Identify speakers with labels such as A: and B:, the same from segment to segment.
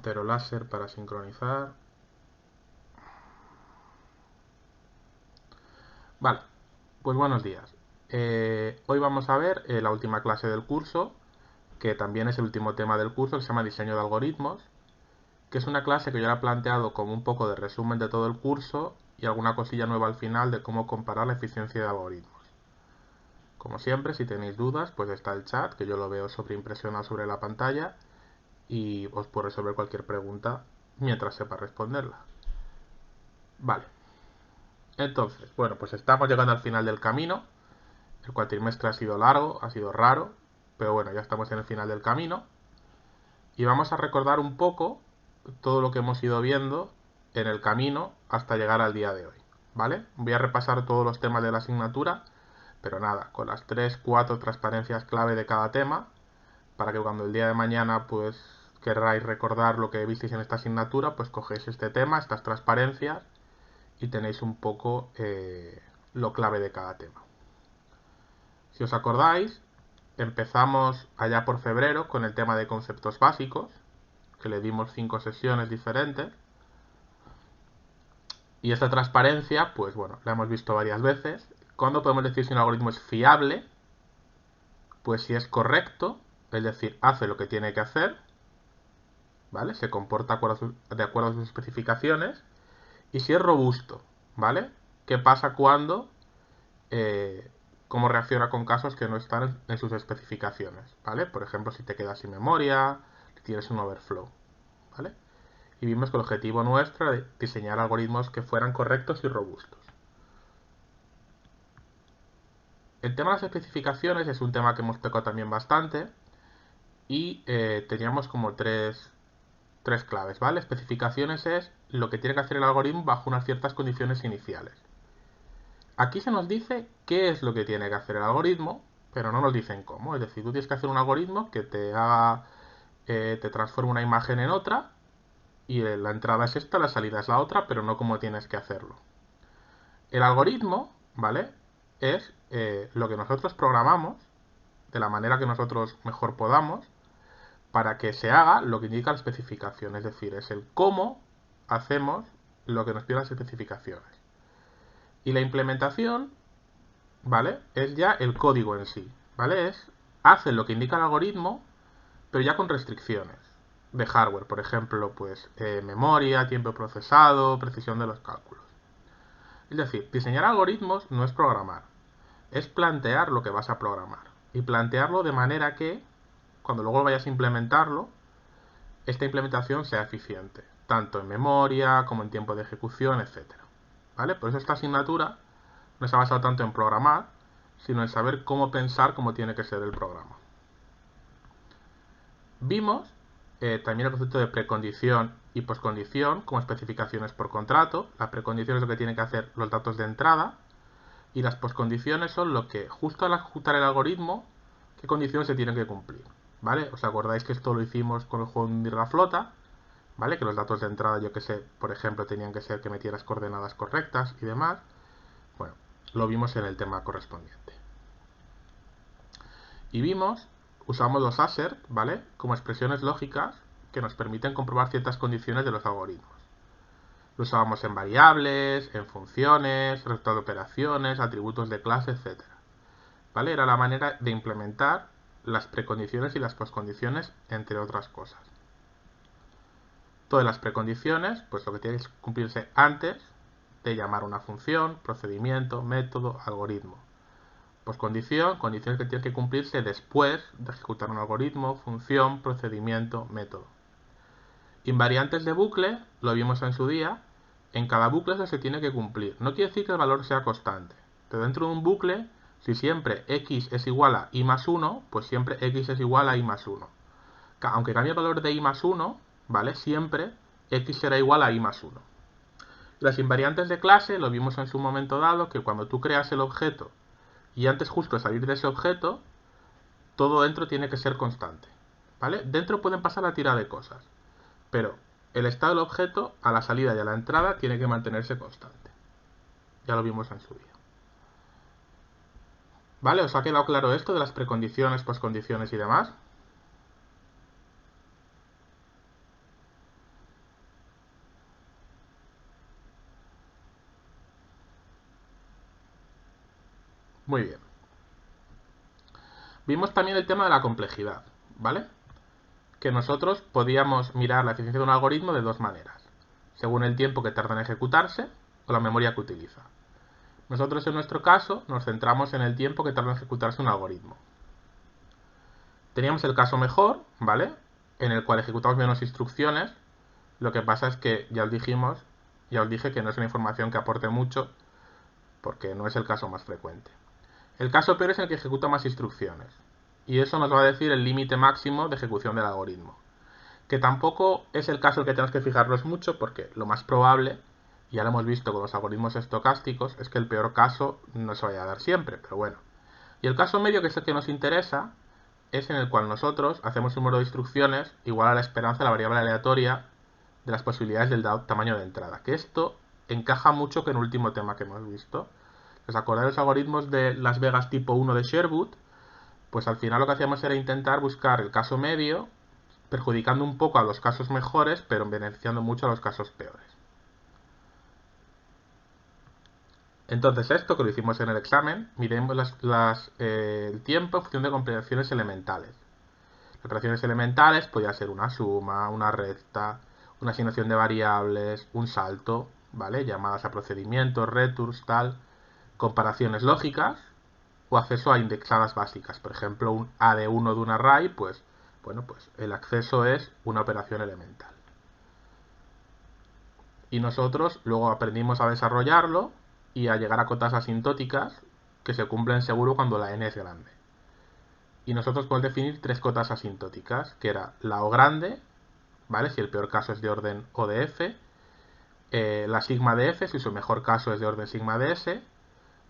A: puntero láser para sincronizar. Vale, pues buenos días. Hoy vamos a ver la última clase del curso, que también es el último tema del curso, que se llama Diseño de Algoritmos, que es una clase que yo la he planteado como un poco de resumen de todo el curso y alguna cosilla nueva al final de cómo comparar la eficiencia de algoritmos. Como siempre, si tenéis dudas, pues está el chat, que yo lo veo sobreimpresionado sobre la pantalla y os puedo resolver cualquier pregunta mientras sepa responderla. Vale. Entonces, bueno, pues estamos llegando al final del camino. El cuatrimestre ha sido largo, ha sido raro, pero bueno, ya estamos en el final del camino. Y vamos a recordar un poco todo lo que hemos ido viendo en el camino hasta llegar al día de hoy. ¿Vale? Voy a repasar todos los temas de la asignatura, pero nada, con las 3-4 transparencias clave de cada tema, para que cuando el día de mañana pues queráis recordar lo que visteis en esta asignatura, pues cogéis este tema, estas transparencias, y tenéis un poco lo clave de cada tema. Si os acordáis, empezamos allá por febrero con el tema de conceptos básicos, que le dimos 5 sesiones diferentes. Y esta transparencia, pues bueno, la hemos visto varias veces. ¿Cuándo podemos decir si un algoritmo es fiable? Pues si es correcto, es decir, hace lo que tiene que hacer, ¿vale? Se comporta de acuerdo a sus especificaciones. Y si es robusto, ¿vale? ¿Qué pasa cuando cómo reacciona con casos que no están en sus especificaciones, ¿vale? Por ejemplo, si te quedas sin memoria, si tienes un overflow, ¿vale? Y vimos que el objetivo nuestro era diseñar algoritmos que fueran correctos y robustos. El tema de las especificaciones es un tema que hemos tocado también bastante y teníamos como tres claves, ¿vale? Especificaciones es lo que tiene que hacer el algoritmo bajo unas ciertas condiciones iniciales. Aquí se nos dice qué es lo que tiene que hacer el algoritmo, pero no nos dicen cómo. Es decir, tú tienes que hacer un algoritmo que te haga, te transforme una imagen en otra, y la entrada es esta, la salida es la otra, pero no cómo tienes que hacerlo. El algoritmo, ¿vale? Es lo que nosotros programamos de la manera que nosotros mejor podamos para que se haga lo que indica la especificación. Es decir, es el cómo hacemos lo que nos piden las especificaciones. Y la implementación, ¿vale? Es ya el código en sí, ¿vale? Hace lo que indica el algoritmo, pero ya con restricciones de hardware, por ejemplo, pues memoria, tiempo procesado, precisión de los cálculos. Es decir, diseñar algoritmos no es programar, es plantear lo que vas a programar y plantearlo de manera que cuando luego vayas a implementarlo, esta implementación sea eficiente, tanto en memoria como en tiempo de ejecución, etc. ¿Vale? Por eso esta asignatura no se ha basado tanto en programar, sino en saber cómo pensar cómo tiene que ser el programa. Vimos también el concepto de precondición y poscondición como especificaciones por contrato. La precondición es lo que tienen que hacer los datos de entrada y las poscondiciones son lo que justo al ejecutar el algoritmo, qué condiciones se tienen que cumplir. ¿Vale? ¿Os acordáis que esto lo hicimos con el juego de hundir la flota? ¿Vale? Que los datos de entrada, yo que sé, por ejemplo, tenían que ser que metieras coordenadas correctas y demás. Bueno, lo vimos en el tema correspondiente. Y usamos los assert, ¿vale? Como expresiones lógicas que nos permiten comprobar ciertas condiciones de los algoritmos. Lo usábamos en variables, en funciones, resultados de operaciones, atributos de clase, etc. ¿Vale? Era la manera de implementar las precondiciones y las poscondiciones, entre otras cosas. Todas las precondiciones, pues lo que tiene que cumplirse antes de llamar una función, procedimiento, método, algoritmo. Poscondición, condiciones que tienen que cumplirse después de ejecutar un algoritmo, función, procedimiento, método. Invariantes de bucle, lo vimos en su día, en cada bucle eso se tiene que cumplir. No quiere decir que el valor sea constante. Pero dentro de un bucle, si siempre x es igual a y más 1, pues siempre x es igual a y más 1. Aunque cambie el valor de y más 1, ¿vale? Siempre x será igual a y más 1. Las invariantes de clase, lo vimos en su momento dado, que cuando tú creas el objeto y antes justo de salir de ese objeto, todo dentro tiene que ser constante, ¿vale? Dentro pueden pasar la tira de cosas, pero el estado del objeto a la salida y a la entrada tiene que mantenerse constante. Ya lo vimos en su día. ¿Vale? ¿Os ha quedado claro esto de las precondiciones, poscondiciones y demás? Muy bien. Vimos también el tema de la complejidad, ¿vale? Que nosotros podíamos mirar la eficiencia de un algoritmo de dos maneras, según el tiempo que tarda en ejecutarse o la memoria que utiliza. Nosotros en nuestro caso nos centramos en el tiempo que tarda en ejecutarse un algoritmo. Teníamos el caso mejor, ¿vale? En el cual ejecutamos menos instrucciones. Lo que pasa es que ya os dije que no es una información que aporte mucho, porque no es el caso más frecuente. El caso peor es el que ejecuta más instrucciones, y eso nos va a decir el límite máximo de ejecución del algoritmo. Que tampoco es el caso en el que tenemos que fijarnos mucho, porque lo más probable, y ya lo hemos visto con los algoritmos estocásticos, es que el peor caso no se vaya a dar siempre, pero bueno. Y el caso medio, que es el que nos interesa, es en el cual nosotros hacemos un número de instrucciones igual a la esperanza de la variable aleatoria de las posibilidades del dado tamaño de entrada. Que esto encaja mucho con el último tema que hemos visto. ¿Os acordáis de los algoritmos de Las Vegas tipo 1 de Sherwood? Pues al final lo que hacíamos era intentar buscar el caso medio, perjudicando un poco a los casos mejores, pero beneficiando mucho a los casos peores. Entonces esto, que lo hicimos en el examen, miremos el tiempo en función de operaciones elementales. Las operaciones elementales podía ser una suma, una recta, una asignación de variables, un salto, ¿vale? Llamadas a procedimientos, returns, tal, comparaciones lógicas o acceso a indexadas básicas. Por ejemplo, un AD1 de un array, pues, bueno, pues el acceso es una operación elemental. Y nosotros luego aprendimos a desarrollarlo y a llegar a cotas asintóticas que se cumplen seguro cuando la n es grande. Y nosotros podemos definir tres cotas asintóticas, que era la O grande, ¿vale? Si el peor caso es de orden O de F, la sigma de F, si su mejor caso es de orden sigma de S,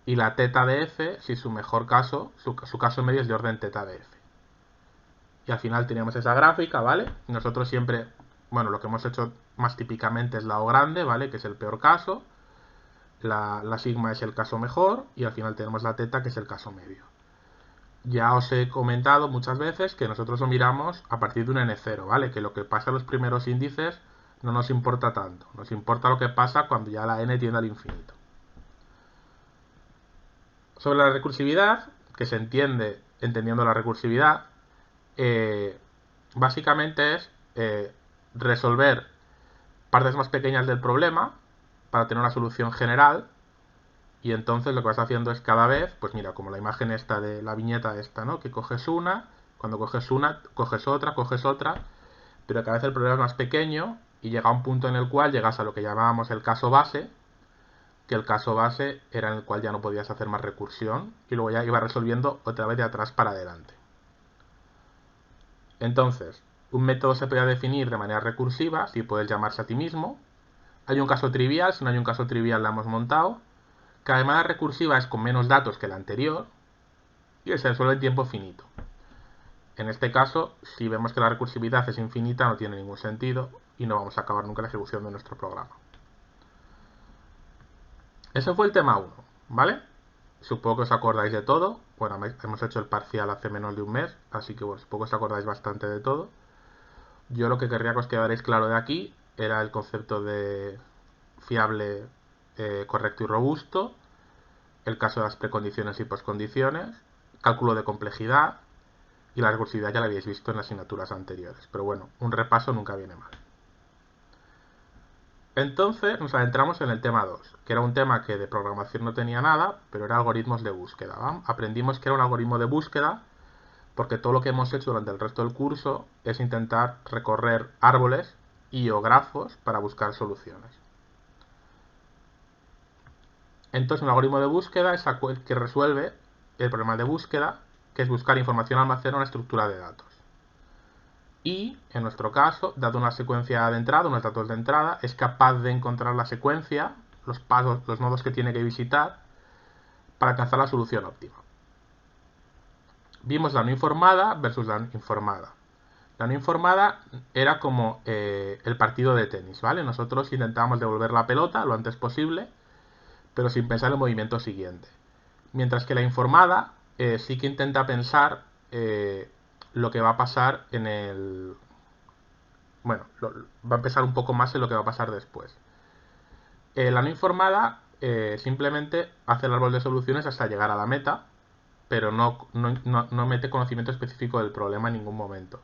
A: y la teta de F, si su mejor caso, su caso medio es de orden teta de F. Y al final teníamos esa gráfica, ¿vale? Y nosotros siempre, bueno, lo que hemos hecho más típicamente es la O grande, ¿vale? Que es el peor caso, la sigma es el caso mejor, y al final tenemos la teta, que es el caso medio. Ya os he comentado muchas veces que nosotros lo miramos a partir de un n0, ¿vale? Que lo que pasa en los primeros índices no nos importa tanto. Nos importa lo que pasa cuando ya la n tiende al infinito. Sobre la recursividad, que se entiende entendiendo la recursividad, básicamente es resolver partes más pequeñas del problema para tener una solución general. Y entonces lo que vas haciendo es cada vez, pues mira, como la imagen esta de la viñeta esta, ¿no? Que coges una, cuando coges una, coges otra, pero cada vez el problema es más pequeño y llega a un punto en el cual llegas a lo que llamábamos el caso base, que el caso base era en el cual ya no podías hacer más recursión y luego ya iba resolviendo otra vez de atrás para adelante. Entonces, un método se puede definir de manera recursiva si puedes llamarse a ti mismo. Hay un caso trivial, si no hay un caso trivial la hemos montado. Cada llamada recursiva es con menos datos que la anterior y se resuelve en tiempo finito. En este caso, si vemos que la recursividad es infinita, no tiene ningún sentido y no vamos a acabar nunca la ejecución de nuestro programa. Ese fue el tema 1, ¿vale? Supongo que os acordáis de todo. Bueno, hemos hecho el parcial hace menos de un mes, así que bueno, supongo que os acordáis bastante de todo. Yo lo que querría que os quedarais claro de aquí era el concepto de fiable, correcto y robusto, el caso de las precondiciones y poscondiciones, cálculo de complejidad y la recursividad ya la habéis visto en las asignaturas anteriores. Pero bueno, un repaso nunca viene mal. Entonces nos adentramos en el tema 2, que era un tema que de programación no tenía nada, pero era algoritmos de búsqueda, ¿va? Aprendimos que era un algoritmo de búsqueda porque todo lo que hemos hecho durante el resto del curso es intentar recorrer árboles y o grafos para buscar soluciones. Entonces un algoritmo de búsqueda es aquel que resuelve el problema de búsqueda, que es buscar información almacenada en una estructura de datos. Y, en nuestro caso, dado una secuencia de entrada, unos datos de entrada, es capaz de encontrar la secuencia, los pasos, los nodos que tiene que visitar para alcanzar la solución óptima. Vimos la no informada versus la informada. La no informada era como el partido de tenis, ¿vale? Nosotros intentábamos devolver la pelota lo antes posible, pero sin pensar en el movimiento siguiente. Mientras que la informada sí que intenta pensar lo que va a pasar en el... Bueno, va a pensar un poco más en lo que va a pasar después. La no informada simplemente hace el árbol de soluciones hasta llegar a la meta, pero no mete conocimiento específico del problema en ningún momento.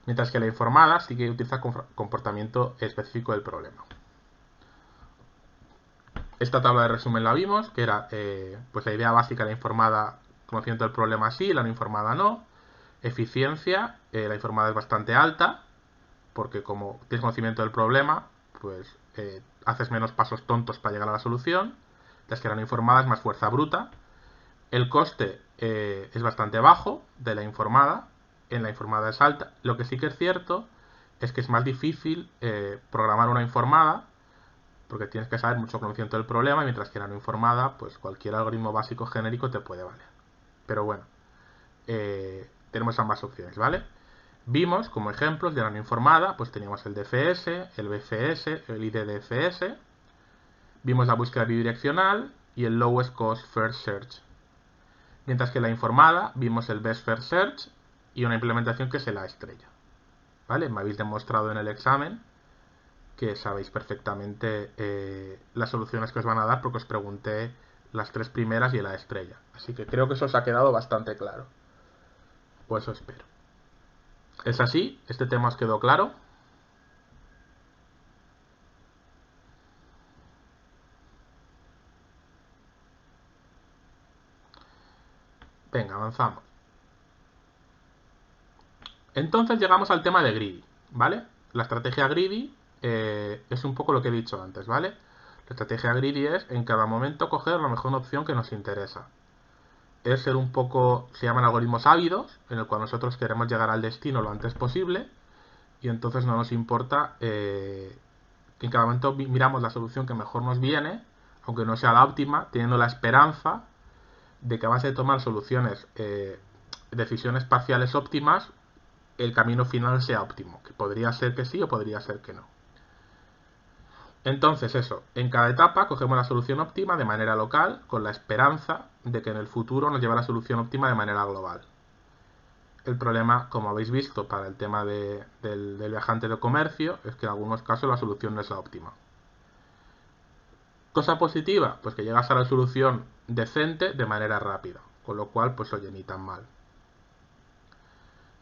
A: Mientras que la informada sí que utiliza comportamiento específico del problema. Esta tabla de resumen la vimos, que era pues la idea básica de la informada, conocimiento del problema sí, la no informada no. Eficiencia, la informada es bastante alta, porque como tienes conocimiento del problema, pues haces menos pasos tontos para llegar a la solución. Las que la no informada es más fuerza bruta. El coste es bastante bajo de la informada, en la informada es alta. Lo que sí que es cierto es que es más difícil programar una informada, porque tienes que saber mucho conocimiento del problema, mientras que la no informada, pues cualquier algoritmo básico genérico te puede valer. Pero bueno, tenemos ambas opciones, ¿vale? Vimos como ejemplos de la no informada, pues teníamos el DFS, el BFS, el IDDFS. Vimos la búsqueda bidireccional y el Lowest Cost First Search. Mientras que la informada vimos el Best First Search y una implementación que es la estrella. ¿Vale? Me habéis demostrado en el examen que sabéis perfectamente las soluciones que os van a dar porque os pregunté las 3 primeras y la estrella. Así que creo que eso os ha quedado bastante claro. Pues eso espero. ¿Es así? ¿Este tema os quedó claro? Venga, avanzamos. Entonces llegamos al tema de greedy, ¿vale? La estrategia greedy es un poco lo que he dicho antes, ¿vale? La estrategia greedy es en cada momento coger la mejor opción que nos interesa. Es ser un poco, se llaman algoritmos ávidos, en el cual nosotros queremos llegar al destino lo antes posible y entonces no nos importa que en cada momento miramos la solución que mejor nos viene, aunque no sea la óptima, teniendo la esperanza de que a base de tomar soluciones, decisiones parciales óptimas, el camino final sea óptimo, que podría ser que sí o podría ser que no. Entonces eso, en cada etapa cogemos la solución óptima de manera local con la esperanza de que en el futuro nos lleve a la solución óptima de manera global. El problema, como habéis visto para el tema del viajante de comercio, es que en algunos casos la solución no es la óptima. Cosa positiva, pues que llegas a la solución decente de manera rápida, con lo cual, pues oye, ni tan mal.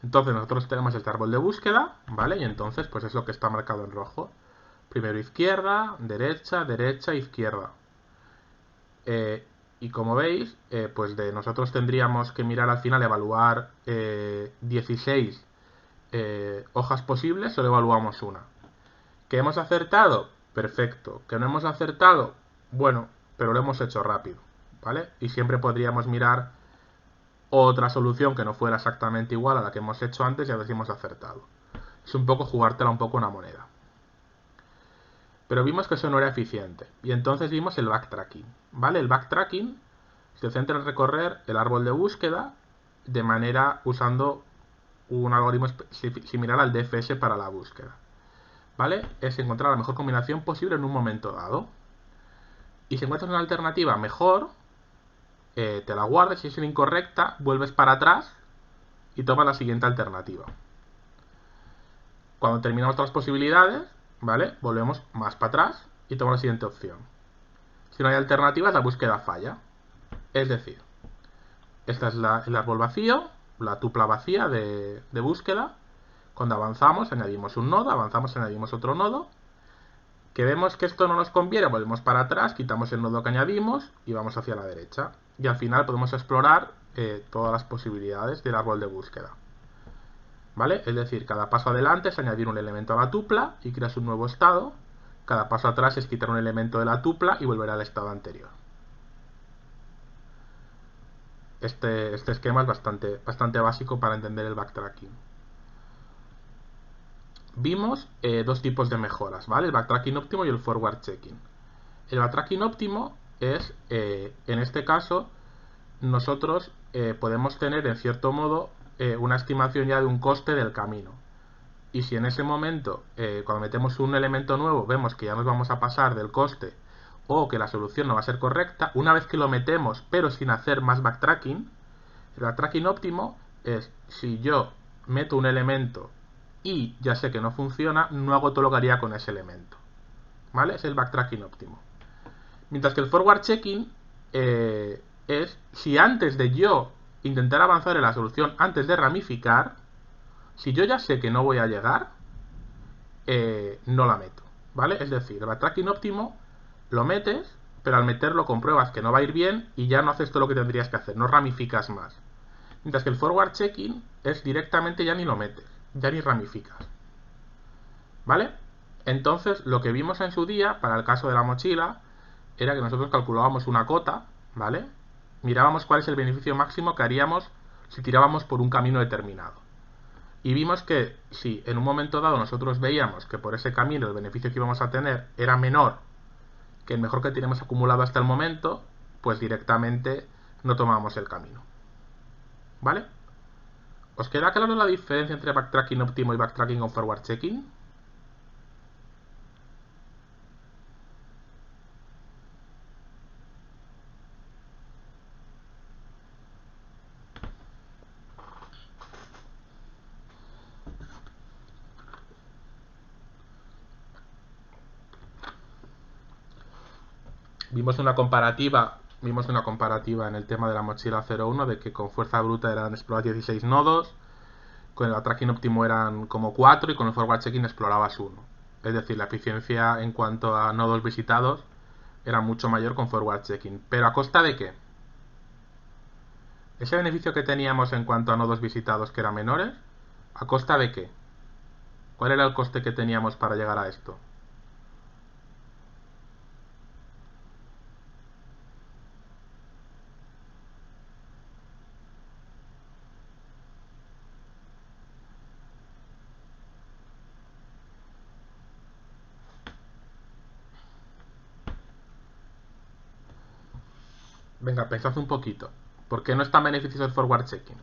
A: Entonces nosotros tenemos este árbol de búsqueda, ¿vale? Y entonces, pues es lo que está marcado en rojo. Primero izquierda, derecha, derecha, izquierda. Y como veis, pues nosotros tendríamos que mirar al final, evaluar 16 hojas posibles, solo evaluamos una. ¿Que hemos acertado? Perfecto. ¿Que no hemos acertado? Bueno, pero lo hemos hecho rápido, ¿vale? Y siempre podríamos mirar otra solución que no fuera exactamente igual a la que hemos hecho antes y a ver si hemos acertado. Es un poco jugártela un poco una moneda. Pero vimos que eso no era eficiente. Y entonces vimos el backtracking, ¿vale? El backtracking se centra en recorrer el árbol de búsqueda de manera usando un algoritmo similar al DFS para la búsqueda, ¿vale? Es encontrar la mejor combinación posible en un momento dado. Y si encuentras una alternativa mejor, te la guardas. Si es incorrecta, vuelves para atrás y tomas la siguiente alternativa. Cuando terminamos todas las posibilidades, ¿vale? Volvemos más para atrás y tomamos la siguiente opción. Si no hay alternativas, la búsqueda falla. Es decir, esta es el árbol vacío, la tupla vacía de búsqueda. Cuando avanzamos, añadimos un nodo, avanzamos, añadimos otro nodo. Que vemos que esto no nos conviene, volvemos para atrás, quitamos el nodo que añadimos y vamos hacia la derecha. Y al final podemos explorar todas las posibilidades del árbol de búsqueda, ¿vale? Es decir, cada paso adelante es añadir un elemento a la tupla y creas un nuevo estado. Cada paso atrás es quitar un elemento de la tupla y volver al estado anterior. Este esquema es bastante básico para entender el backtracking. Vimos dos tipos de mejoras, ¿vale? El backtracking óptimo y el forward checking. El backtracking óptimo es, en este caso, nosotros podemos tener en cierto modo una estimación ya de un coste del camino. Y si en ese momento, cuando metemos un elemento nuevo, vemos que ya nos vamos a pasar del coste o que la solución no va a ser correcta, una vez que lo metemos pero sin hacer más backtracking, el backtracking óptimo es si yo meto un elemento y ya sé que no funciona, no hago todo lo que haría con ese elemento, ¿vale? Es el backtracking óptimo. Mientras que el forward checking es si antes de yo intentar avanzar en la solución antes de ramificar. Si yo ya sé que no voy a llegar, no la meto, ¿vale? Es decir, el backtracking óptimo lo metes, pero al meterlo compruebas que no va a ir bien y ya no haces todo lo que tendrías que hacer, no ramificas más. Mientras que el forward checking es directamente ya ni lo metes, ya ni ramificas, ¿vale? Entonces, lo que vimos en su día, para el caso de la mochila, era que nosotros calculábamos una cota, ¿vale? Mirábamos cuál es el beneficio máximo que haríamos si tirábamos por un camino determinado. Y vimos que si en un momento dado nosotros veíamos que por ese camino el beneficio que íbamos a tener era menor que el mejor que teníamos acumulado hasta el momento, pues directamente no tomábamos el camino, ¿vale? ¿Os queda claro la diferencia entre backtracking óptimo y backtracking con forward checking? Vimos una comparativa en el tema de la mochila 01 de que con fuerza bruta eran explorar 16 nodos, con el backtracking óptimo eran como 4 y con el forward checking explorabas 1. Es decir, la eficiencia en cuanto a nodos visitados era mucho mayor con forward checking. ¿Pero a costa de qué? Ese beneficio que teníamos en cuanto a nodos visitados que eran menores, ¿a costa de qué? ¿Cuál era el coste que teníamos para llegar a esto? Venga, pensad un poquito. ¿Por qué no es tan beneficioso el forward checking?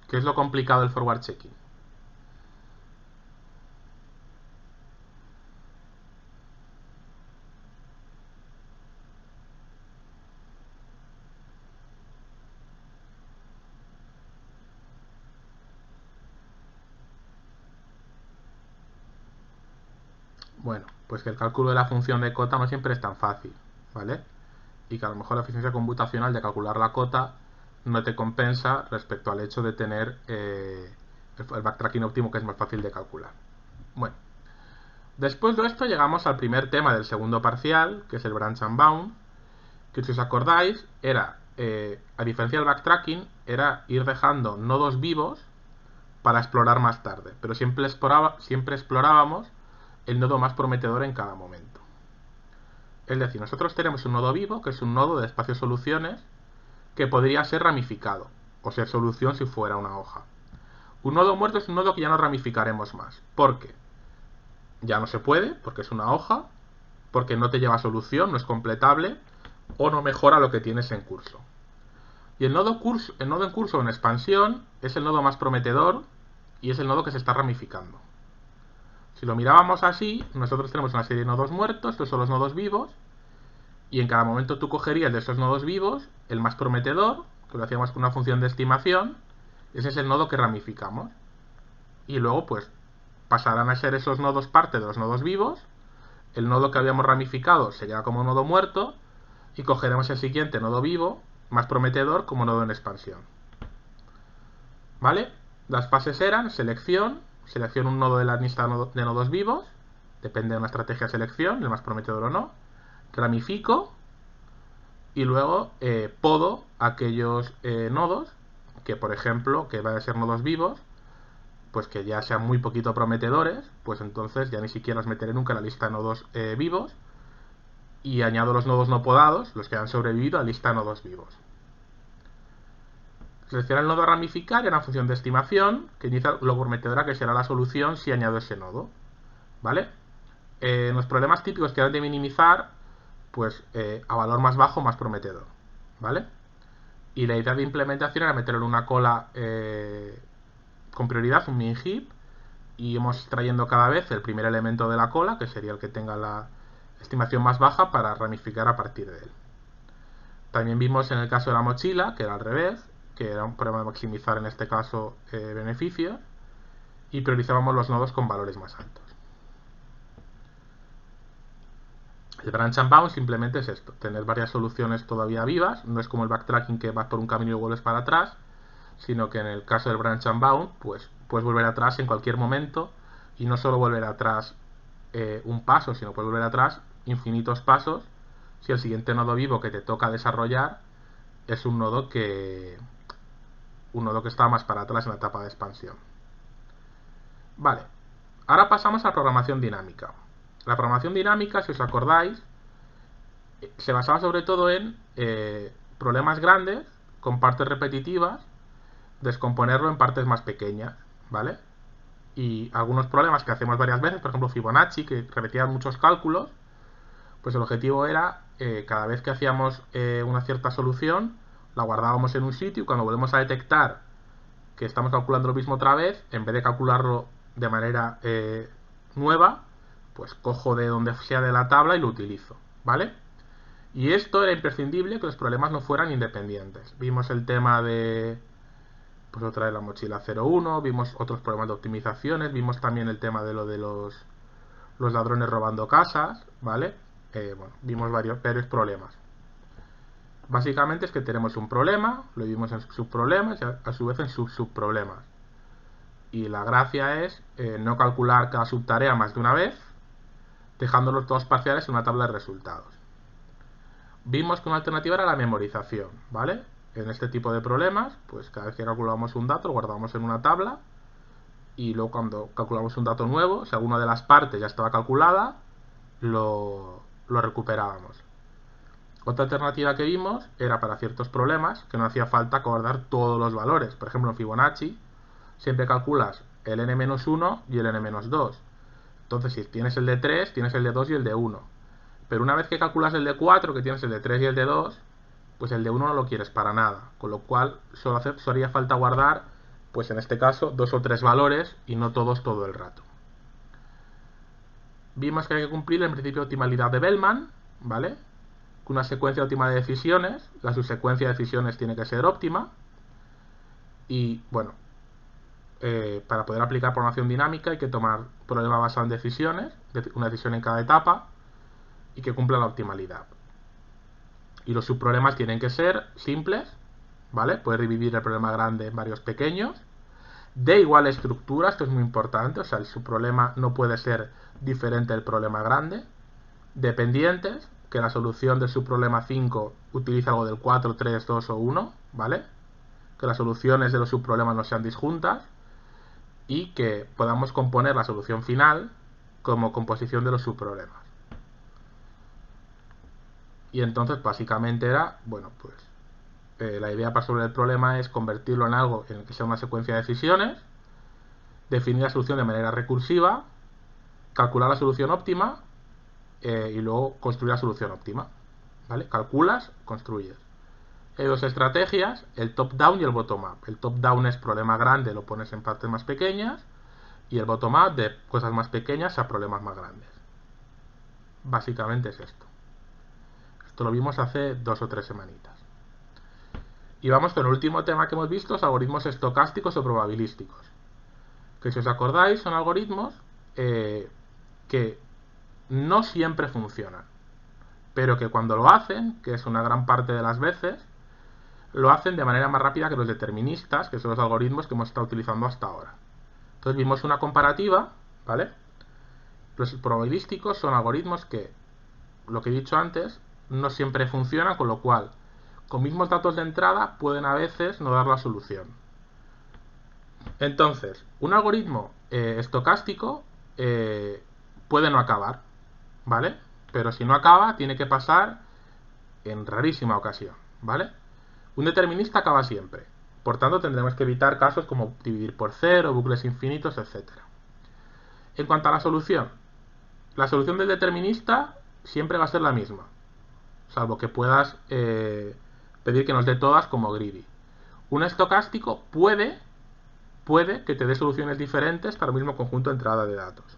A: ¿Qué es lo complicado del forward checking? Bueno, pues que el cálculo de la función de cota no siempre es tan fácil, ¿vale? Y que a lo mejor la eficiencia computacional de calcular la cota no te compensa respecto al hecho de tener el backtracking óptimo, que es más fácil de calcular. Bueno, después de esto llegamos al primer tema del segundo parcial, que es el branch and bound, que si os acordáis era, a diferencia del backtracking, era ir dejando nodos vivos para explorar más tarde, pero siempre explorábamos el nodo más prometedor en cada momento. Es decir, nosotros tenemos un nodo vivo, que es un nodo de espacio soluciones, que podría ser ramificado, o ser solución si fuera una hoja. Un nodo muerto es un nodo que ya no ramificaremos más. ¿Por qué? Ya no se puede, porque es una hoja, porque no te lleva solución, no es completable, o no mejora lo que tienes en curso. Y el nodo en curso o en expansión es el nodo más prometedor y es el nodo que se está ramificando. Si lo mirábamos así, nosotros tenemos una serie de nodos muertos, estos son los nodos vivos, y en cada momento tú cogerías de esos nodos vivos el más prometedor, que lo hacíamos con una función de estimación, ese es el nodo que ramificamos. Y luego pues pasarán a ser esos nodos parte de los nodos vivos, el nodo que habíamos ramificado se queda como nodo muerto, y cogeremos el siguiente nodo vivo, más prometedor, como nodo en expansión. ¿Vale? Las fases eran selección un nodo de la lista de nodos vivos, depende de una estrategia de selección, el más prometedor o no, ramifico, y luego podo aquellos nodos que, por ejemplo, que van a ser nodos vivos, pues que ya sean muy poquito prometedores, pues entonces ya ni siquiera los meteré nunca en la lista de nodos vivos, y añado los nodos no podados, los que han sobrevivido, a la lista de nodos vivos. Selecciona el nodo a ramificar y una función de estimación que inicia lo prometedora que será la solución si añado ese nodo. ¿Vale? Los problemas típicos que han de minimizar, pues a valor más bajo, más prometedor. ¿Vale? Y la idea de implementación era meterlo en una cola con prioridad, un min heap, y hemos trayendo cada vez el primer elemento de la cola, que sería el que tenga la estimación más baja, para ramificar a partir de él. También vimos en el caso de la mochila, que era al revés, que era un problema de maximizar en este caso beneficios, y priorizábamos los nodos con valores más altos. El branch and bound simplemente es esto, tener varias soluciones todavía vivas, no es como el backtracking que vas por un camino y vuelves para atrás, sino que en el caso del branch and bound, pues puedes volver atrás en cualquier momento, y no solo volver atrás un paso, sino puedes volver atrás infinitos pasos si el siguiente nodo vivo que te toca desarrollar es un nodo que está más para atrás en la etapa de expansión. Vale, ahora pasamos a programación dinámica. La programación dinámica, si os acordáis, se basaba sobre todo en problemas grandes con partes repetitivas, descomponerlo en partes más pequeñas, ¿vale? Y algunos problemas que hacemos varias veces, por ejemplo Fibonacci, que repetían muchos cálculos, pues el objetivo era, cada vez que hacíamos una cierta solución, la guardábamos en un sitio y cuando volvemos a detectar que estamos calculando lo mismo otra vez, en vez de calcularlo de manera nueva, pues cojo de donde sea de la tabla y lo utilizo, ¿vale? Y esto era imprescindible, que los problemas no fueran independientes. Vimos el tema de, pues otra vez la mochila 01, vimos otros problemas de optimizaciones, vimos también el tema de lo de los ladrones robando casas, ¿vale? Bueno, vimos varios problemas. Básicamente es que tenemos un problema, lo dividimos en subproblemas y a su vez en subproblemas. Y la gracia es no calcular cada subtarea más de una vez, dejando los dos parciales en una tabla de resultados. Vimos que una alternativa era la memorización, ¿vale? En este tipo de problemas, pues cada vez que calculábamos un dato lo guardábamos en una tabla y luego cuando calculamos un dato nuevo, si alguna de las partes ya estaba calculada, lo recuperábamos. Otra alternativa que vimos era para ciertos problemas que no hacía falta guardar todos los valores. Por ejemplo, en Fibonacci siempre calculas el n-1 y el n-2. Entonces, si tienes el de 3, tienes el de 2 y el de 1. Pero una vez que calculas el de 4, que tienes el de 3 y el de 2, pues el de 1 no lo quieres para nada. Con lo cual, solo haría falta guardar, pues en este caso, 2 o 3 valores y no todos todo el rato. Vimos que hay que cumplir el principio de optimalidad de Bellman, ¿vale? Con una secuencia óptima de decisiones, la subsecuencia de decisiones tiene que ser óptima. Y, bueno, para poder aplicar programación dinámica hay que tomar problema basado en decisiones, una decisión en cada etapa, y que cumpla la optimalidad. Y los subproblemas tienen que ser simples, ¿vale? Poder dividir el problema grande en varios pequeños, de igual estructura, esto es muy importante, o sea, el subproblema no puede ser diferente del problema grande, dependientes, que la solución del subproblema 5 utilice algo del 4, 3, 2 o 1, ¿vale? Que las soluciones de los subproblemas no sean disjuntas, y que podamos componer la solución final como composición de los subproblemas. Y entonces básicamente era, bueno, pues la idea para resolver el problema es convertirlo en algo en el que sea una secuencia de decisiones, definir la solución de manera recursiva, calcular la solución óptima y luego construir la solución óptima, ¿vale? Calculas, construyes. Hay dos estrategias, el top-down y el bottom-up. El top-down es problema grande, lo pones en partes más pequeñas, y el bottom-up de cosas más pequeñas a problemas más grandes. Básicamente es esto. Esto lo vimos hace 2 o 3 semanitas. Y vamos con el último tema que hemos visto, los algoritmos estocásticos o probabilísticos. Que si os acordáis, son algoritmos que no siempre funcionan, pero que cuando lo hacen, que es una gran parte de las veces, lo hacen de manera más rápida que los deterministas, que son los algoritmos que hemos estado utilizando hasta ahora. Entonces vimos una comparativa, ¿vale? Los probabilísticos son algoritmos que, lo que he dicho antes, no siempre funcionan, con lo cual, con mismos datos de entrada, pueden a veces no dar la solución. Entonces, un algoritmo estocástico puede no acabar, ¿vale? Pero si no acaba, tiene que pasar en rarísima ocasión, ¿vale? Un determinista acaba siempre. Por tanto, tendremos que evitar casos como dividir por cero, bucles infinitos, etc. En cuanto a la solución del determinista siempre va a ser la misma, salvo que puedas pedir que nos dé todas como greedy. Un estocástico puede que te dé soluciones diferentes para el mismo conjunto de entrada de datos.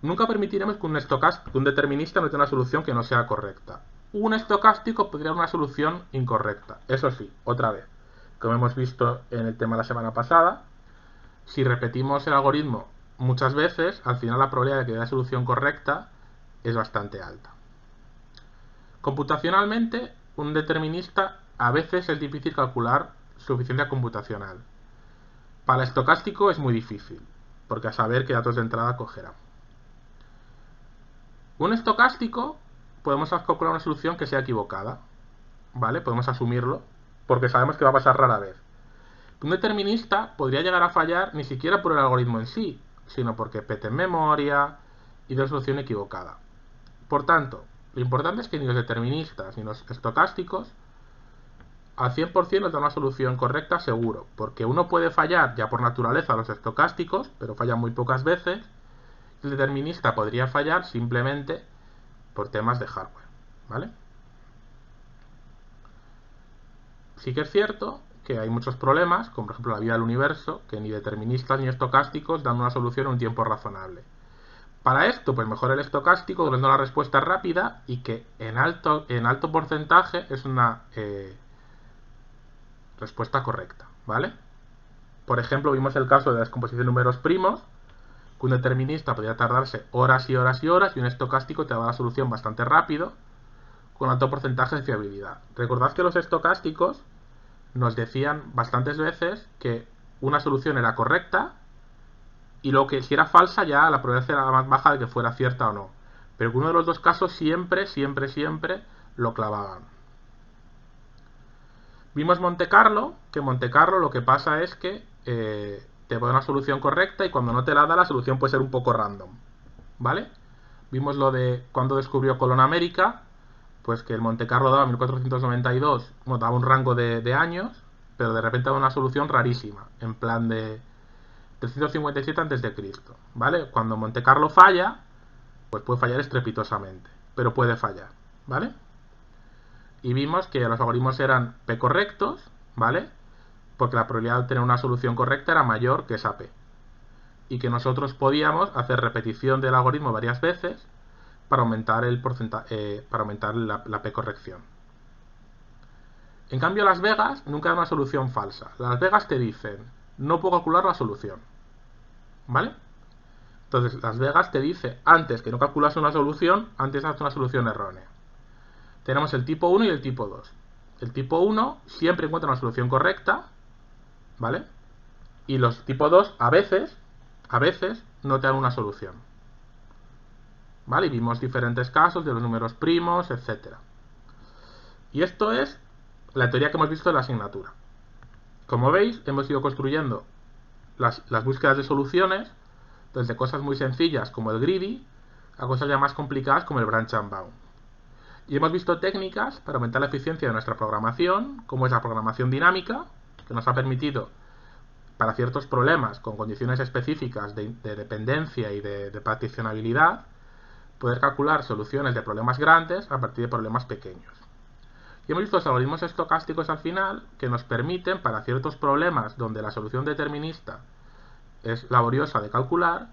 A: Nunca permitiremos que un determinista no tenga una solución que no sea correcta. Un estocástico podría dar una solución incorrecta. Eso sí, otra vez, como hemos visto en el tema de la semana pasada, si repetimos el algoritmo muchas veces, al final la probabilidad de que dé la solución correcta es bastante alta. Computacionalmente, un determinista a veces es difícil calcular su eficiencia computacional. Para el estocástico es muy difícil, porque a saber qué datos de entrada cogerá. Un estocástico podemos calcular una solución que sea equivocada, ¿vale? Podemos asumirlo, porque sabemos que va a pasar rara vez. Un determinista podría llegar a fallar ni siquiera por el algoritmo en sí, sino porque pete en memoria y de una solución equivocada. Por tanto, lo importante es que ni los deterministas ni los estocásticos al 100% nos dan una solución correcta seguro, porque uno puede fallar ya por naturaleza los estocásticos, pero falla muy pocas veces, y el determinista podría fallar simplemente por temas de hardware, ¿vale? Sí que es cierto que hay muchos problemas, como por ejemplo la vida del universo, que ni deterministas ni estocásticos dan una solución en un tiempo razonable. Para esto, pues mejor el estocástico, dando la respuesta rápida y que en alto porcentaje es una respuesta correcta, ¿vale? Por ejemplo, vimos el caso de la descomposición de números primos, que un determinista podría tardarse horas y horas y horas, y un estocástico te daba la solución bastante rápido, con alto porcentaje de fiabilidad. Recordad que los estocásticos nos decían bastantes veces que una solución era correcta y luego que si era falsa ya la probabilidad era más baja de que fuera cierta o no. Pero que uno de los dos casos siempre lo clavaban. Vimos Monte Carlo, que Monte Carlo lo que pasa es que te da una solución correcta y cuando no te la da la solución puede ser un poco random, ¿vale? Vimos lo de cuando descubrió Colón América, pues que el Monte Carlo daba 1492, bueno, daba un rango de años, pero de repente daba una solución rarísima, en plan de 357 a.C., ¿vale? Cuando Monte Carlo falla, pues puede fallar estrepitosamente, pero puede fallar, ¿vale? Y vimos que los algoritmos eran P correctos, ¿vale? Porque la probabilidad de obtener una solución correcta era mayor que esa P. Y que nosotros podíamos hacer repetición del algoritmo varias veces para aumentar el porcentaje, para aumentar la P corrección. En cambio, Las Vegas nunca da una solución falsa. Las Vegas te dicen, no puedo calcular la solución, ¿vale? Entonces, Las Vegas te dice, antes que no calculas una solución, antes haces una solución errónea. Tenemos el tipo 1 y el tipo 2. El tipo 1 siempre encuentra una solución correcta, ¿vale? Y los tipo 2 a veces no te dan una solución, ¿vale? Y vimos diferentes casos de los números primos, etc. Y esto es la teoría que hemos visto en la asignatura. Como veis, hemos ido construyendo las búsquedas de soluciones desde cosas muy sencillas como el greedy a cosas ya más complicadas como el branch and bound. Y hemos visto técnicas para aumentar la eficiencia de nuestra programación, como es la programación dinámica, que nos ha permitido, para ciertos problemas con condiciones específicas de dependencia y de particionabilidad, poder calcular soluciones de problemas grandes a partir de problemas pequeños. Y hemos visto los algoritmos estocásticos al final, que nos permiten, para ciertos problemas donde la solución determinista es laboriosa de calcular,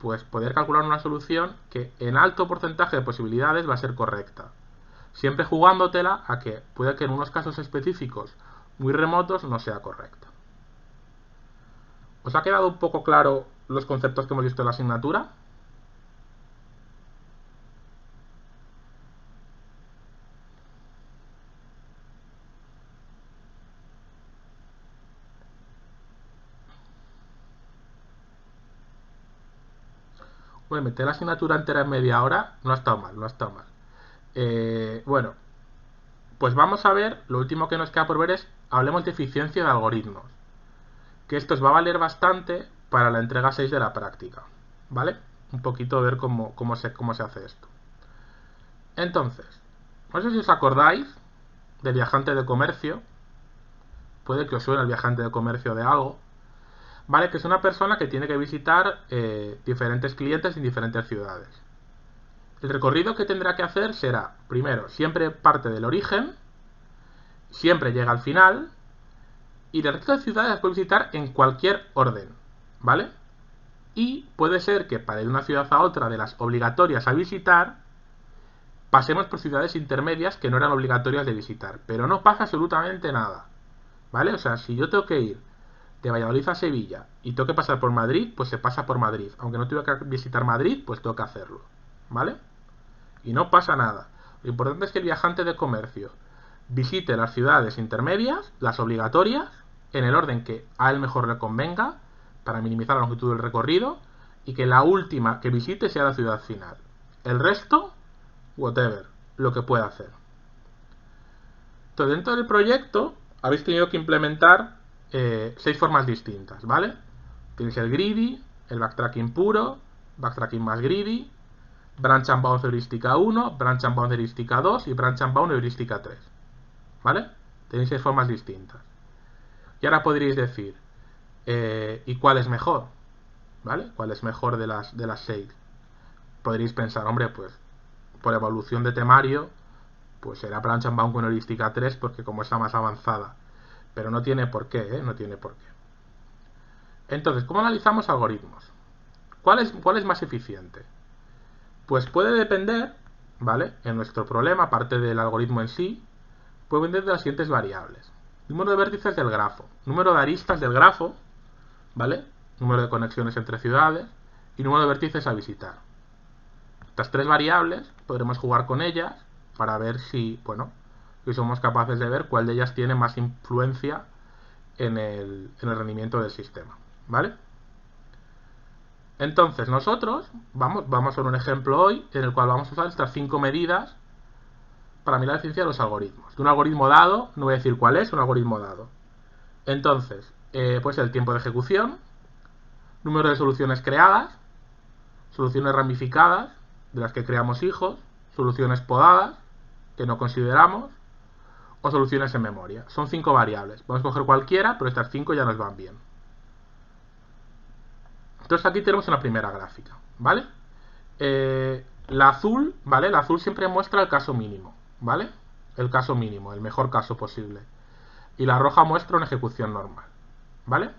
A: pues poder calcular una solución que en alto porcentaje de posibilidades va a ser correcta. Siempre jugándotela a que puede que en unos casos específicos muy remotos no sea correcta. ¿Os ha quedado un poco claro los conceptos que hemos visto en la asignatura? Bueno, meter la asignatura entera en media hora no ha estado mal, no ha estado mal. Bueno, pues vamos a ver, lo último que nos queda por ver es, hablemos de eficiencia de algoritmos. Que esto os va a valer bastante para la entrega 6 de la práctica, ¿vale? Un poquito ver cómo se hace esto. Entonces, no sé si os acordáis del viajante de comercio. Puede que os suene el viajante de comercio de algo. ¿Vale? Que es una persona que tiene que visitar diferentes clientes en diferentes ciudades. El recorrido que tendrá que hacer será, primero, siempre parte del origen, siempre llega al final, y el resto de ciudades las puede visitar en cualquier orden, ¿vale? Y puede ser que para ir de una ciudad a otra de las obligatorias a visitar, pasemos por ciudades intermedias que no eran obligatorias de visitar, pero no pasa absolutamente nada, ¿vale? O sea, si yo tengo que ir de Valladolid a Sevilla y tengo que pasar por Madrid, pues se pasa por Madrid. Aunque no tuve que visitar Madrid, pues tengo que hacerlo, ¿vale? Y no pasa nada. Lo importante es que el viajante de comercio visite las ciudades intermedias, las obligatorias, en el orden que a él mejor le convenga, para minimizar la longitud del recorrido, y que la última que visite sea la ciudad final. El resto, whatever, lo que pueda hacer. Entonces, dentro del proyecto habéis tenido que implementar 6 formas distintas, ¿vale? Tenéis el greedy, el backtracking puro, backtracking más greedy, branch and bound heurística 1, branch and bound heurística 2 y branch and bound heurística 3, ¿vale? Tenéis 6 formas distintas. Y ahora podríais decir, ¿y cuál es mejor? ¿Vale? ¿Cuál es mejor de las 6? Podríais pensar, hombre, pues por evolución de temario, pues será branch and bound con heurística 3 porque como está más avanzada. Pero no tiene por qué, ¿eh? No tiene por qué. Entonces, ¿cómo analizamos algoritmos? ¿Cuál es más eficiente? Pues puede depender, ¿vale? En nuestro problema, aparte del algoritmo en sí, puede depender de las siguientes variables. Número de vértices del grafo, número de aristas del grafo, ¿vale? Número de conexiones entre ciudades y número de vértices a visitar. Estas 3 variables podremos jugar con ellas para ver si, bueno, si somos capaces de ver cuál de ellas tiene más influencia en el rendimiento del sistema, ¿vale? Entonces nosotros vamos a ver un ejemplo hoy en el cual vamos a usar estas 5 medidas para mirar la eficiencia de los algoritmos. De un algoritmo dado, no voy a decir cuál es, un algoritmo dado. Entonces, pues el tiempo de ejecución, número de soluciones creadas, soluciones ramificadas, de las que creamos hijos, soluciones podadas, que no consideramos, o soluciones en memoria. Son 5 variables. Podemos coger cualquiera, pero estas 5 ya nos van bien. Entonces aquí tenemos una primera gráfica, ¿vale? La azul, ¿vale? La azul siempre muestra el caso mínimo, ¿vale? El caso mínimo, el mejor caso posible. Y la roja muestra una ejecución normal, ¿vale?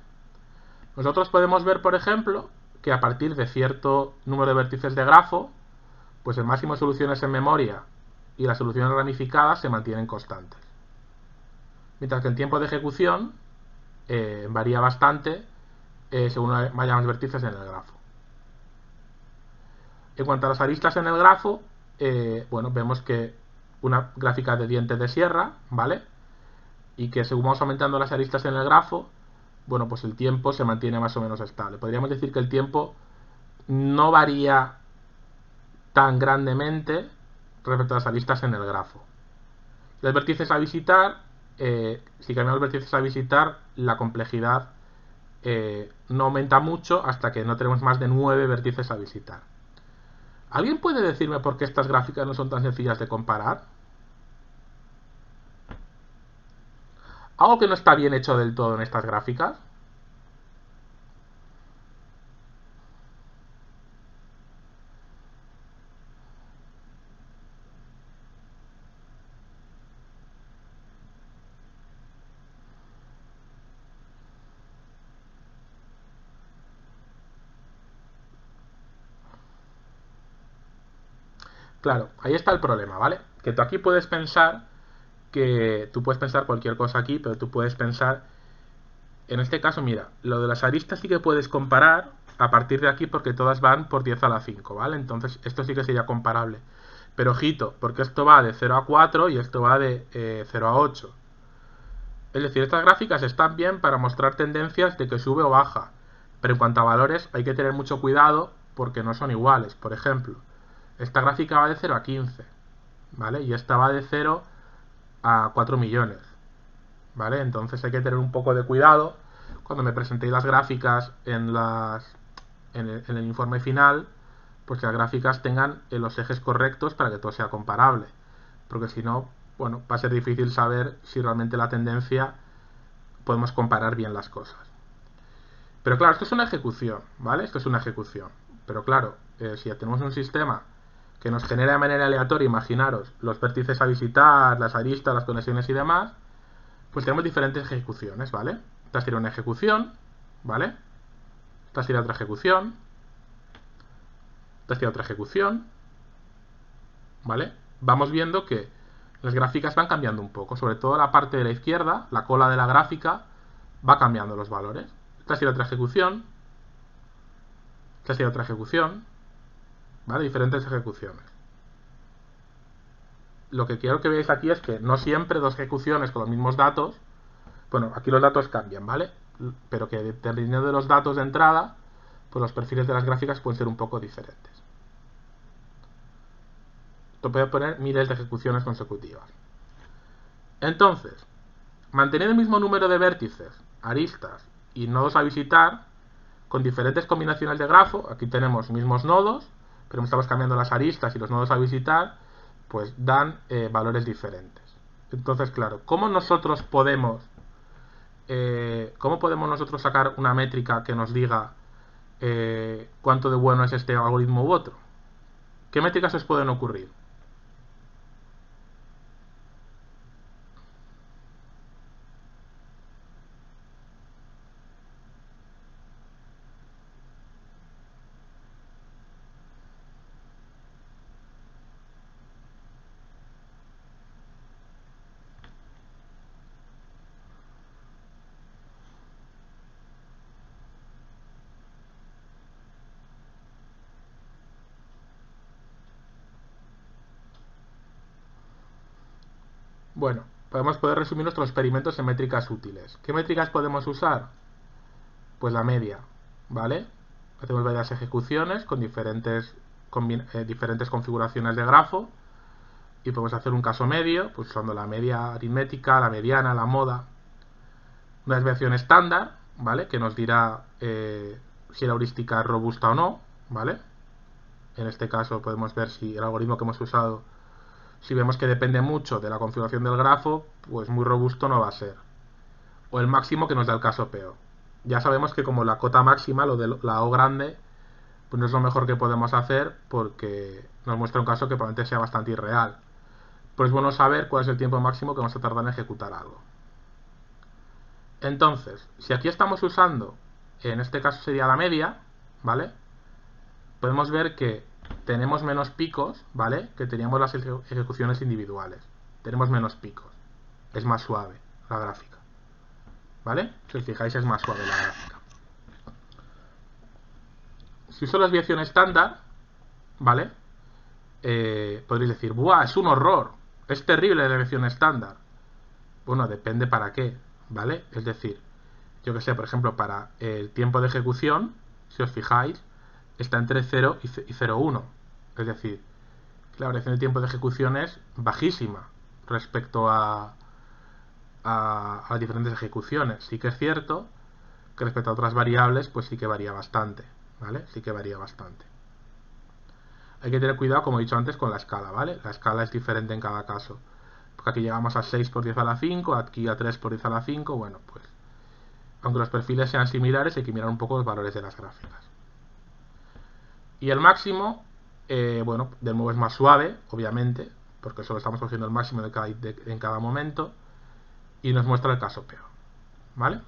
A: Nosotros podemos ver, por ejemplo, que a partir de cierto número de vértices de grafo, pues el máximo de soluciones en memoria y las soluciones ramificadas se mantienen constantes. Mientras que el tiempo de ejecución varía bastante según vayan los vértices en el grafo. En cuanto a las aristas en el grafo, bueno, vemos que una gráfica de dientes de sierra, ¿vale? Y que según vamos aumentando las aristas en el grafo, bueno, pues el tiempo se mantiene más o menos estable. Podríamos decir que el tiempo no varía tan grandemente respecto a las aristas en el grafo. Los vértices a visitar, si cambiamos vértices a visitar, la complejidad no aumenta mucho hasta que no tenemos más de 9 vértices a visitar. ¿Alguien puede decirme por qué estas gráficas no son tan sencillas de comparar? ¿Algo que no está bien hecho del todo en estas gráficas? Claro, ahí está el problema, ¿vale? Que tú aquí puedes pensar que tú puedes pensar cualquier cosa aquí, pero tú puedes pensar, en este caso, mira, lo de las aristas sí que puedes comparar a partir de aquí porque todas van por 10 a la 5, ¿vale? Entonces esto sí que sería comparable. Pero ojito, porque esto va de 0 a 4 y esto va de 0 a 8. Es decir, estas gráficas están bien para mostrar tendencias de que sube o baja, pero en cuanto a valores hay que tener mucho cuidado porque no son iguales. Por ejemplo, esta gráfica va de 0 a 15, ¿vale? Y esta va de 0 a 4 millones, ¿vale? Entonces hay que tener un poco de cuidado cuando me presentéis las gráficas en el informe final, pues que las gráficas tengan los ejes correctos para que todo sea comparable, porque si no, bueno, va a ser difícil saber si realmente la tendencia podemos comparar bien las cosas. Pero claro, esto es una ejecución, ¿vale? Esto es una ejecución. Pero claro, si tenemos un sistema que nos genera de manera aleatoria, imaginaros, los vértices a visitar, las aristas, las conexiones y demás, pues tenemos diferentes ejecuciones, ¿vale? Esta sería una ejecución, ¿vale? Esta sería otra ejecución. Esta sería otra ejecución, ¿vale? Vamos viendo que las gráficas van cambiando un poco, sobre todo la parte de la izquierda, la cola de la gráfica, va cambiando los valores. Esta sería otra ejecución. Esta sería otra ejecución, ¿vale? Diferentes ejecuciones. lo que quiero que veáis aquí es que no siempre dos ejecuciones con los mismos datos, bueno, aquí los datos cambian, ¿vale? Pero que dependiendo de los datos de entrada, pues los perfiles de las gráficas pueden ser un poco diferentes. Esto puede poner miles de ejecuciones consecutivas. Entonces, manteniendo el mismo número de vértices, aristas y nodos a visitar, con diferentes combinaciones de grafo, aquí tenemos mismos nodos, pero estamos cambiando las aristas y los nodos a visitar, pues dan valores diferentes. Entonces, claro, ¿cómo podemos nosotros sacar una métrica que nos diga cuánto de bueno es este algoritmo u otro? ¿Qué métricas os pueden ocurrir? Bueno, podemos poder resumir nuestros experimentos en métricas útiles. ¿Qué métricas podemos usar? Pues la media, ¿vale? Hacemos varias ejecuciones con diferentes configuraciones de grafo y podemos hacer un caso medio, pues usando la media aritmética, la mediana, la moda. Una desviación estándar, ¿vale? Que nos dirá si la heurística es robusta o no, ¿vale? En este caso podemos ver si el algoritmo que hemos usado, si vemos que depende mucho de la configuración del grafo, pues muy robusto no va a ser. O el máximo que nos da el caso peor. Ya sabemos que como la cota máxima, lo de la O grande, pues no es lo mejor que podemos hacer porque nos muestra un caso que probablemente sea bastante irreal. Pero es bueno saber cuál es el tiempo máximo que vamos a tardar en ejecutar algo. Entonces, si aquí estamos usando, en este caso sería la media, ¿vale? Podemos ver que tenemos menos picos, ¿vale? Que teníamos las ejecuciones individuales. Tenemos menos picos. Es más suave la gráfica, ¿vale? Si os fijáis es más suave la gráfica. Si uso la desviación estándar, ¿vale? Podréis decir, ¡buah! Es un horror. Es terrible la desviación estándar. Bueno, depende para qué, ¿vale? Es decir, yo que sé, por ejemplo, para el tiempo de ejecución, si os fijáis, está entre 0 y 0,1. Es decir, la variación de tiempo de ejecución es bajísima respecto a las diferentes ejecuciones. Sí que es cierto que respecto a otras variables, pues sí que varía bastante, ¿vale? Sí que varía bastante. Hay que tener cuidado, como he dicho antes, con la escala, ¿vale? La escala es diferente en cada caso. Porque aquí llegamos a 6 por 10 a la 5, aquí a 3 por 10 a la 5, bueno, pues aunque los perfiles sean similares, hay que mirar un poco los valores de las gráficas. Y el máximo, bueno, de nuevo es más suave, obviamente, porque solo estamos cogiendo el máximo en cada momento, y nos muestra el caso peor, ¿vale?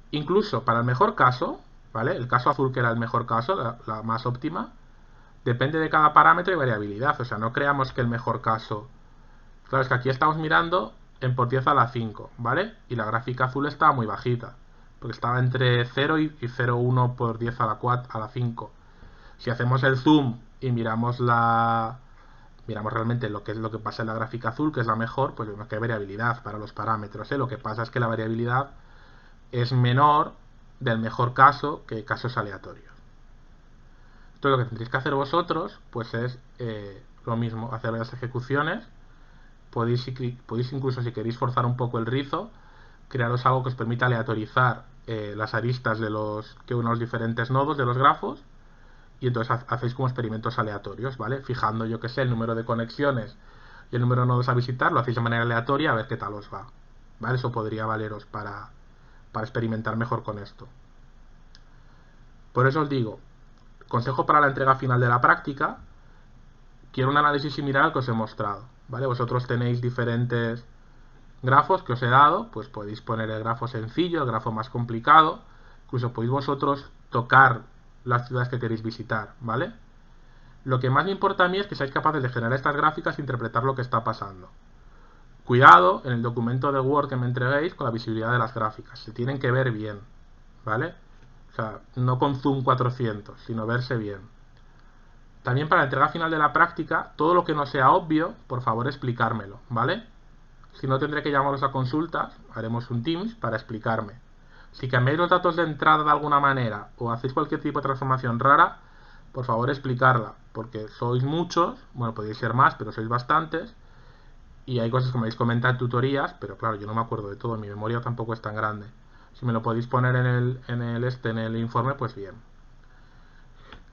A: Incluso para el mejor caso, ¿vale? El caso azul que era el mejor caso, la más óptima, depende de cada parámetro y variabilidad, o sea, no creamos que el mejor caso... Claro, es que aquí estamos mirando en por 10 a la 5, ¿vale? Y la gráfica azul estaba muy bajita, porque estaba entre 0 y 0,1 por 10 a la 4, a la 5. Si hacemos el zoom y miramos realmente lo que es lo que pasa en la gráfica azul, que es la mejor, pues vemos que hay variabilidad para los parámetros, ¿eh? Lo que pasa es que la variabilidad es menor del mejor caso que casos aleatorios. Entonces lo que tendréis que hacer vosotros, pues es lo mismo, hacer las ejecuciones. Podéis incluso, si queréis forzar un poco el rizo, crearos algo que os permita aleatorizar las aristas que unen los diferentes nodos de los grafos, y entonces hacéis como experimentos aleatorios, ¿vale? Fijando, yo que sé, el número de conexiones y el número de nodos a visitar, lo hacéis de manera aleatoria a ver qué tal os va, ¿vale? Eso podría valeros para experimentar mejor con esto. Por eso os digo, consejo para la entrega final de la práctica, quiero un análisis similar al que os he mostrado, ¿vale? Vosotros tenéis diferentes grafos que os he dado, pues podéis poner el grafo sencillo, el grafo más complicado, incluso podéis vosotros tocar las ciudades que queréis visitar, ¿vale? Lo que más me importa a mí es que seáis capaces de generar estas gráficas e interpretar lo que está pasando. Cuidado en el documento de Word que me entreguéis con la visibilidad de las gráficas, se tienen que ver bien, ¿vale? O sea, no con zoom 400, sino verse bien. También para la entrega final de la práctica, todo lo que no sea obvio, por favor explicármelo, ¿vale? Si no, tendré que llamaros a consultas, haremos un Teams para explicarme. Si cambiáis los datos de entrada de alguna manera o hacéis cualquier tipo de transformación rara, por favor explicarla, porque sois muchos, bueno, podéis ser más, pero sois bastantes, y hay cosas que me habéis comentado en tutorías, pero claro, yo no me acuerdo de todo, mi memoria tampoco es tan grande. Si me lo podéis poner en el informe, pues bien.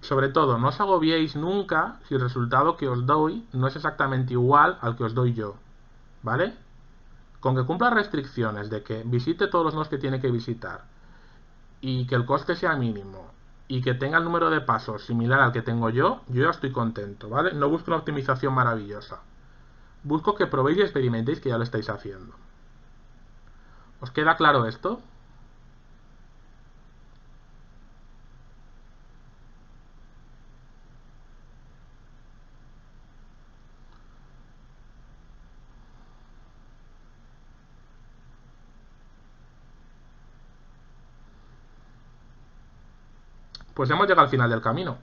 A: Sobre todo, no os agobiéis nunca si el resultado que os doy no es exactamente igual al que os doy yo, ¿vale? Con que cumpla restricciones de que visite todos los nodos que tiene que visitar y que el coste sea mínimo y que tenga el número de pasos similar al que tengo yo ya estoy contento, ¿vale? No busco una optimización maravillosa. Busco que probéis y experimentéis que ya lo estáis haciendo. ¿Os queda claro esto? Pues hemos llegado al final del camino.